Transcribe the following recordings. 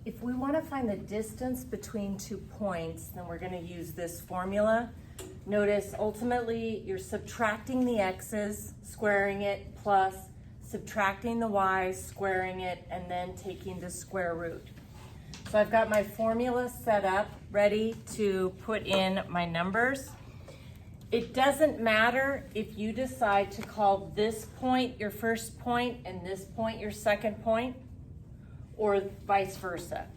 If we want to find the distance between 2 points, then we're going to use this formula. Notice ultimately you're subtracting the x's, squaring it, plus subtracting the y's, squaring it, and then taking the square root. So I've got my formula set up, ready to put in my numbers. It doesn't matter if you decide to call this point your first point and this point your second point, or vice versa.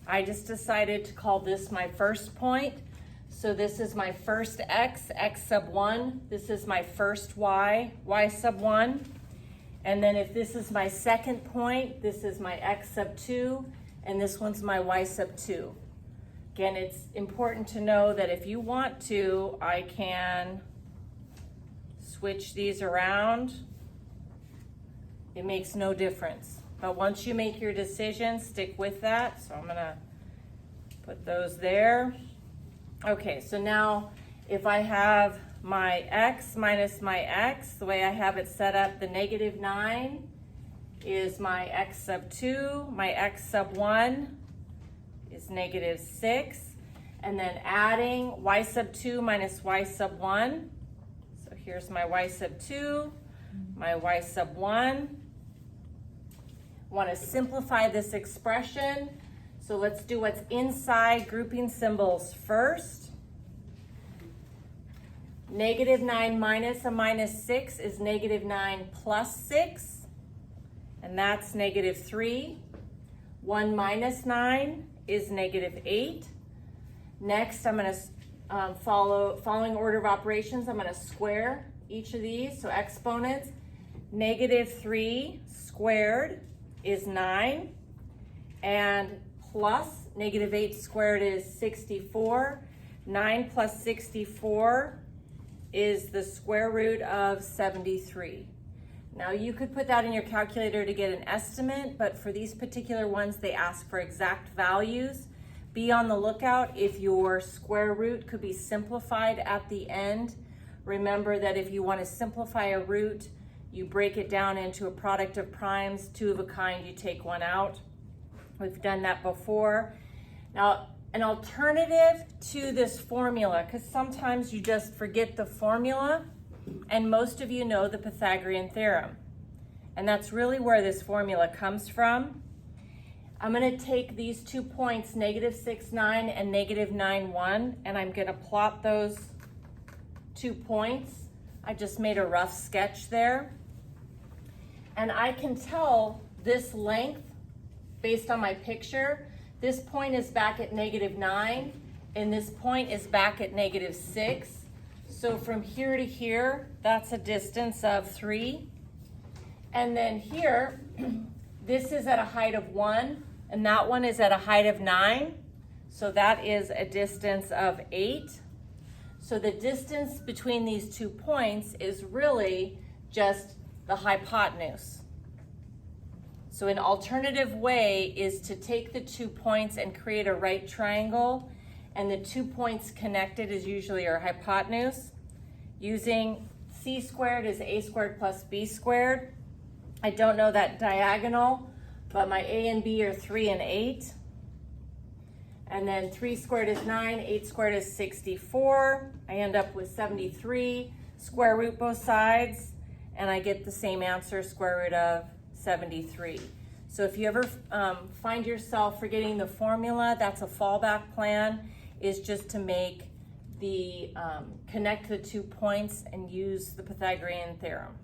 I just decided to call this my first point. So this is my first x, x sub 1. This is my first y, y sub 1. And then if this is my second point, this is my x sub 2, and this one's my y sub 2. Again, it's important to know that if you want to, I can switch these around. It makes no difference. But once you make your decision, stick with that. So I'm gonna put those there. Okay, so now if I have my x minus my x, the way I have it set up, the negative 9 is my x sub 2, my x sub 1 is negative 6, and then adding y sub 2 minus y sub 1. So here's my y sub 2, my y sub 1. Want to simplify this expression, so let's do what's inside grouping symbols first. Negative 9 minus a minus 6 is negative 9 plus 6, and that's negative 3. 1 minus 9 is negative 8. Next, I'm going to following order of operations, I'm going to square each of these, so exponents. Negative 3 squared is 9, and plus negative 8 squared is 64. 9 plus 64 is the square root of 73. Now you could put that in your calculator to get an estimate, but for these particular ones, they ask for exact values. Be on the lookout if your square root could be simplified at the end. Remember that if you want to simplify a root, you break it down into a product of primes, 2 of a kind, you take 1 out. We've done that before. Now, an alternative to this formula, because sometimes you just forget the formula, and most of you know the Pythagorean theorem. And that's really where this formula comes from. I'm going to take these 2 points, negative 6, 9 and negative 9, 1, and I'm going to plot those 2 points. I just made a rough sketch there. And I can tell this length based on my picture. This point is back at negative 9, and this point is back at negative 6. So from here to here, that's a distance of 3. And then here, this is at a height of 1, and that one is at a height of 9. So that is a distance of 8. So the distance between these 2 points is really just the hypotenuse. So an alternative way is to take the 2 points and create a right triangle, and the 2 points connected is usually our hypotenuse. Using c squared is a squared plus b squared. I don't know that diagonal, but my a and b are 3 and 8. And then 3 squared is 9, 8 squared is 64. I end up with 73. Square root both sides, and I get the same answer, square root of 73. So if you ever find yourself forgetting the formula, that's a fallback plan, is just to make the connect the 2 points and use the Pythagorean theorem.